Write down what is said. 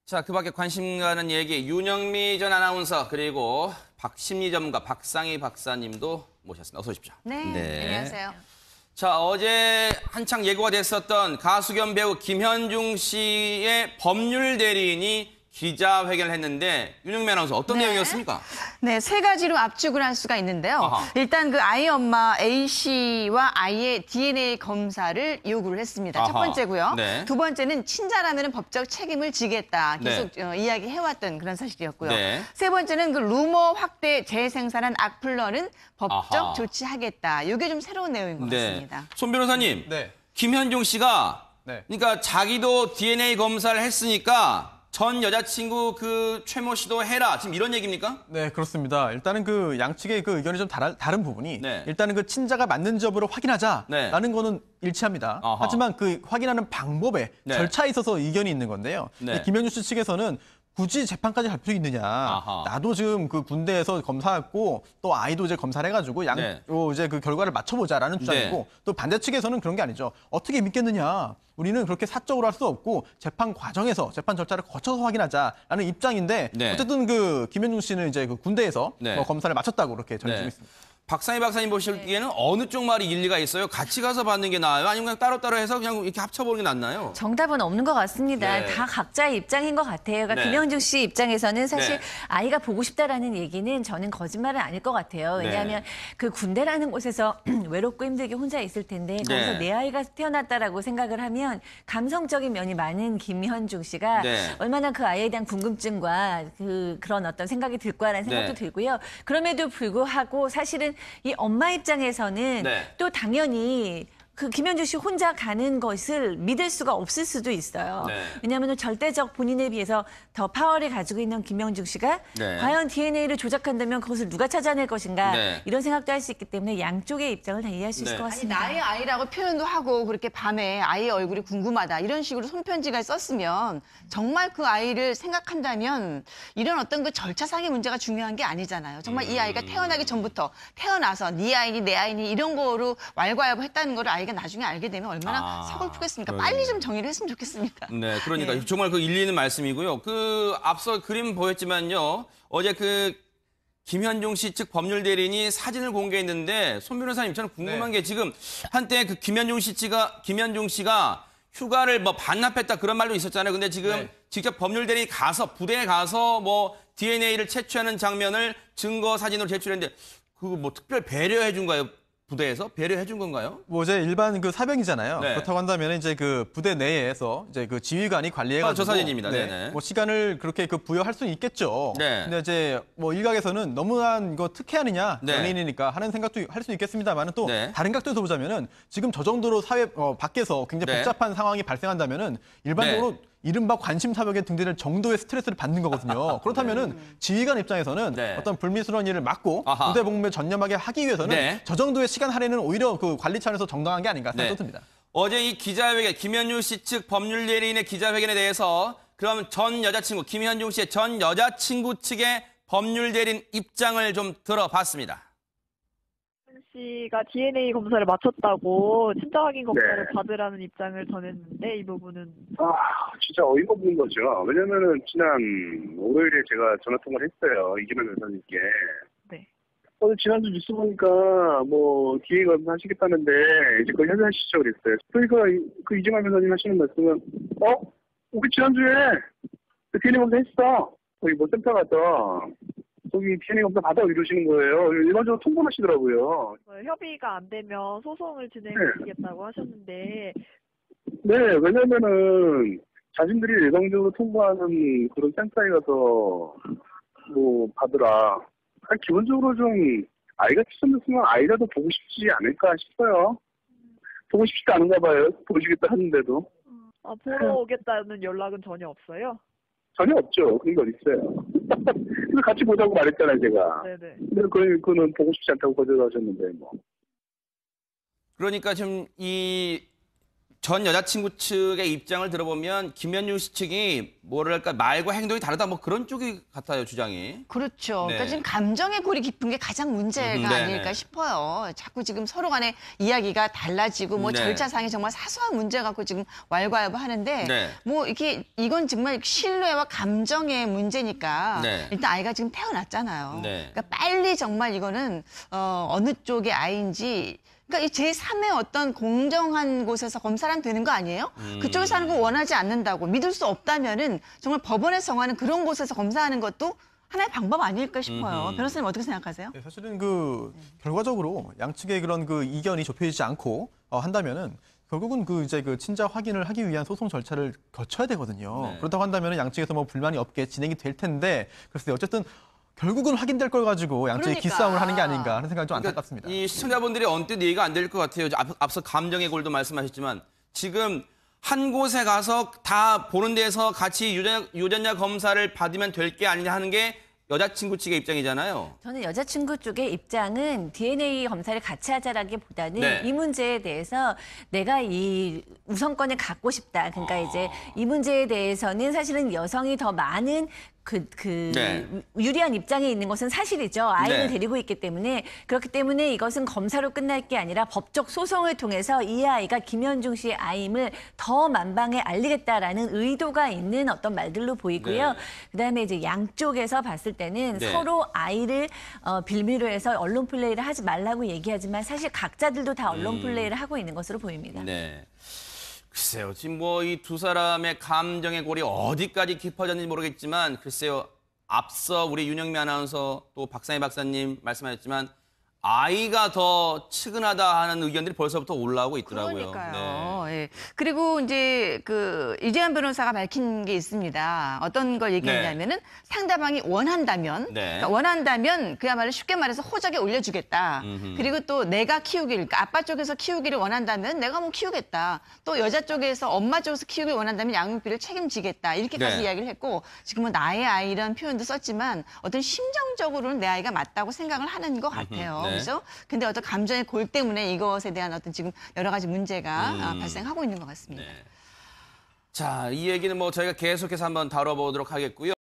자, 그 밖에 관심 가는 얘기 윤영미 전 아나운서 그리고 박심리 전문가 박상희 박사님도 모셨습니다. 어서 오십시오. 네, 안녕하세요. 자, 어제 한창 예고가 됐었던 가수 겸 배우 김현중 씨의 법률 대리인이 기자회견을 했는데 윤영미 아나운서 어떤 내용이었습니까? 네, 세 가지로 압축을 할 수가 있는데요. 아하. 일단 그 아이 엄마 A 씨와 아이의 DNA 검사를 요구를 했습니다. 첫 아하. 번째고요. 네. 두 번째는 친자라면 법적 책임을 지겠다. 계속 이야기해왔던 그런 사실이었고요. 네. 세 번째는 그 루머 확대 재생산한 악플러는 법적 아하. 조치하겠다. 이게 좀 새로운 내용인 것 네. 같습니다. 손 변호사님, 네. 김현중 씨가 네. 그러니까 자기도 DNA 검사를 했으니까 전 여자친구 그 최모 씨도 해라. 지금 이런 얘기입니까? 네, 그렇습니다. 일단은 그 양측의 그 의견이 좀 다른 부분이 네. 일단은 그 친자가 맞는지 여부를 확인하자라는 거는 일치합니다. 아하. 하지만 그 확인하는 방법에 네. 절차에 있어서 이견이 있는 건데요. 네. 김현주 씨 측에서는 굳이 재판까지 갈 필요 있느냐. 아하. 나도 지금 그 군대에서 검사했고 또 아이도 이제 검사를 해가지고 이제 그 결과를 맞춰보자라는 주장이고 또 반대 측에서는 그런 게 아니죠. 어떻게 믿겠느냐. 우리는 그렇게 사적으로 할 수 없고 재판 과정에서 재판 절차를 거쳐서 확인하자라는 입장인데 어쨌든 그 김현중 씨는 이제 그 군대에서 검사를 마쳤다고 그렇게 전해주고 있습니다. 박상희 박사님 보시기에는 어느 쪽 말이 일리가 있어요? 같이 가서 받는 게 나아요? 아니면 그냥 따로따로 해서 그냥 이렇게 합쳐보는 게 낫나요? 정답은 없는 것 같습니다. 네. 다 각자의 입장인 것 같아요. 그러니까 네. 김현중 씨 입장에서는 사실 네. 아이가 보고 싶다라는 얘기는 저는 거짓말은 아닐 것 같아요. 왜냐하면 그 군대라는 곳에서 외롭고 힘들게 혼자 있을 텐데 거기서 내 아이가 태어났다라고 생각을 하면 감성적인 면이 많은 김현중 씨가 얼마나 그 아이에 대한 궁금증과 그런 어떤 생각이 들 거라는 생각도 들고요. 그럼에도 불구하고 사실은 이 엄마 입장에서는 또 당연히 그 김현중 씨 혼자 가는 것을 믿을 수가 없을 수도 있어요. 왜냐하면 절대적 본인에 비해서 더 파워를 가지고 있는 김현중 씨가 과연 DNA를 조작한다면 그것을 누가 찾아낼 것인가 이런 생각도 할 수 있기 때문에 양쪽의 입장을 다 이해할 수 있을 것 같습니다. 나의 아이라고 표현도 하고 그렇게 밤에 아이의 얼굴이 궁금하다 이런 식으로 손편지가 썼으면 정말 그 아이를 생각한다면 이런 어떤 그 절차상의 문제가 중요한 게 아니잖아요. 정말 이 아이가 태어나기 전부터 태어나서 네 아이니 내 아이니 이런 거로 왈가왈부했다는 거를 아이가 나중에 알게 되면 얼마나 서글프겠습니까? 빨리 좀 정리를 했으면 좋겠습니다. 네, 그러니까 정말 그 일리 있는 말씀이고요. 그 앞서 그림 보였지만요. 어제 그 김현중 씨 측 법률 대리인이 사진을 공개했는데 손 변호사님 저는 궁금한 게 지금 한때 그 김현중 씨가 휴가를 뭐 반납했다 그런 말도 있었잖아요. 근데 지금 직접 법률 대리인이 가서 부대에 가서 뭐 DNA를 채취하는 장면을 증거 사진으로 제출했는데 그거 뭐 특별 배려해 준 거예요? 부대에서 배려해 준 건가요? 뭐 이제 일반 그 사병이잖아요. 그렇다고 한다면 이제 그 부대 내에서 이제 그 지휘관이 관리해가지고 저 사진입니다. 네네. 뭐 시간을 그렇게 그 부여할 수는 있겠죠. 근데 이제 뭐 일각에서는 너무한 이거 특혜하느냐 연예인이니까 하는 생각도 할 수 있겠습니다만은 또 다른 각도에서 보자면은 지금 저 정도로 사회 밖에서 굉장히 복잡한 상황이 발생한다면은 일반적으로 이른바 관심사벽에 등재될 정도의 스트레스를 받는 거거든요. 그렇다면은 지휘관 입장에서는 어떤 불미스러운 일을 막고 부대 복무에 전념하게 하기 위해서는 저 정도의 시간 할애는 오히려 그 관리 차원에서 정당한 게 아닌가 생각이 듭니다. 어제 이 기자회견, 김현중 씨 측 법률 대리인의 기자회견에 대해서 그럼 전 여자친구, 김현중 씨의 전 여자친구 측의 법률 대리인 입장을 좀 들어봤습니다. 씨가 DNA 검사를 마쳤다고 친자 확인 검사를 받으라는 입장을 전했는데 이 부분은 진짜 어이가 없는 거죠. 왜냐면은 지난 월요일에 제가 전화 통화를 했어요. 이재명 변호사님께. 지난주 뉴스 보니까 뭐 DNA 검사 하시겠다는데 이제 그걸 협의하시죠 그랬어요. 그러니까 그 이재명 변호사님 하시는 말씀은 우리 지난주에 DNA 검사 했어. 거기 뭐 센터 가서 거기 DNA 검사 받아 이러시는 거예요. 일반적으로 통보하시더라고요. 협의가 안 되면 소송을 진행하시겠다고 하셨는데. 네, 왜냐면은 자신들이 예정적으로 통보하는 그런 센터에 가서 뭐 받으라. 기본적으로 좀 아이가 추천됐으면 아이라도 보고 싶지 않을까 싶어요. 보고 싶지 않은가 봐요. 보시겠다 하는데도. 보러 오겠다는 연락은 전혀 없어요? 전혀 없죠. 그런 게 어딨어요. 그래서 같이 보자고 말했잖아요, 제가. 근데 그거는 보고 싶지 않다고 거절하셨는데, 뭐. 그러니까 지금 이 전 여자친구 측의 입장을 들어보면 김현중 씨 측이 뭐랄까 말과 행동이 다르다 뭐 그런 쪽이 같아요, 주장이. 그렇죠. 네. 그러니까 지금 감정의 골이 깊은 게 가장 문제가 아닐까 싶어요. 자꾸 지금 서로 간에 이야기가 달라지고 뭐 절차상에 정말 사소한 문제 갖고 지금 왈가왈부하는데 뭐 이건 정말 신뢰와 감정의 문제니까 일단 아이가 지금 태어났잖아요. 그러니까 빨리 정말 이거는 어느 쪽의 아이인지 그러니까 이 제3의 어떤 공정한 곳에서 검사랑 되는 거 아니에요? 그쪽에서 하는 거 원하지 않는다고 믿을 수 없다면은 정말 법원에서 정하는 그런 곳에서 검사하는 것도 하나의 방법 아닐까 싶어요. 변호사님 어떻게 생각하세요? 네, 사실은 결과적으로 양측의 그런 이견이 좁혀지지 않고 한다면은 결국은 이제 친자 확인을 하기 위한 소송 절차를 거쳐야 되거든요. 그렇다고 한다면은 양측에서 뭐 불만이 없게 진행이 될 텐데 글쎄 어쨌든. 결국은 확인될 걸 가지고 양쪽이 기싸움을 하는 게 아닌가 하는 생각이 좀 안타깝습니다. 이 시청자분들이 언뜻 이해가 안 될 것 같아요. 앞서 감정의 골도 말씀하셨지만 지금 한 곳에 가서 다 보는 데서 같이 유전자 검사를 받으면 될 게 아니냐 하는 게 여자친구 측의 입장이잖아요. 저는 여자친구 쪽의 입장은 DNA 검사를 같이 하자라기보다는 이 문제에 대해서 내가 이 우선권을 갖고 싶다. 그러니까 이제 이 문제에 대해서는 사실은 여성이 더 많은 유리한 입장에 있는 것은 사실이죠. 아이를 데리고 있기 때문에. 그렇기 때문에 이것은 검사로 끝날 게 아니라 법적 소송을 통해서 이 아이가 김현중 씨의 아임을 더 만방에 알리겠다라는 의도가 있는 어떤 말들로 보이고요. 그다음에 이제 양쪽에서 봤을 때는 서로 아이를 빌미로 해서 언론 플레이를 하지 말라고 얘기하지만 사실 각자들도 다 언론 플레이를 하고 있는 것으로 보입니다. 네. 글쎄요, 지금 뭐 이 두 사람의 감정의 골이 어디까지 깊어졌는지 모르겠지만 글쎄요, 앞서 우리 윤영미 아나운서 또 박상희 박사님 말씀하셨지만 아이가 더 측은하다 하는 의견들이 벌써부터 올라오고 있더라고요. 그러니까요. 예. 그리고 이제 이재현 변호사가 밝힌 게 있습니다. 어떤 걸 얘기했냐면은 상대방이 원한다면, 그러니까 원한다면 그야말로 쉽게 말해서 호적에 올려주겠다. 그리고 또 내가 키우기를, 그러니까 아빠 쪽에서 키우기를 원한다면 내가 뭐 키우겠다. 또 여자 쪽에서 엄마 쪽에서 키우기를 원한다면 양육비를 책임지겠다. 이렇게까지 이야기를 했고 지금은 나의 아이 이런 표현도 썼지만 어떤 심정적으로는 내 아이가 맞다고 생각을 하는 것 같아요. 그렇죠? 근데 어떤 감정의 골 때문에 이것에 대한 어떤 지금 여러 가지 문제가 발생하고 있는 것 같습니다. 자, 이 얘기는 뭐 저희가 계속해서 한번 다뤄보도록 하겠고요.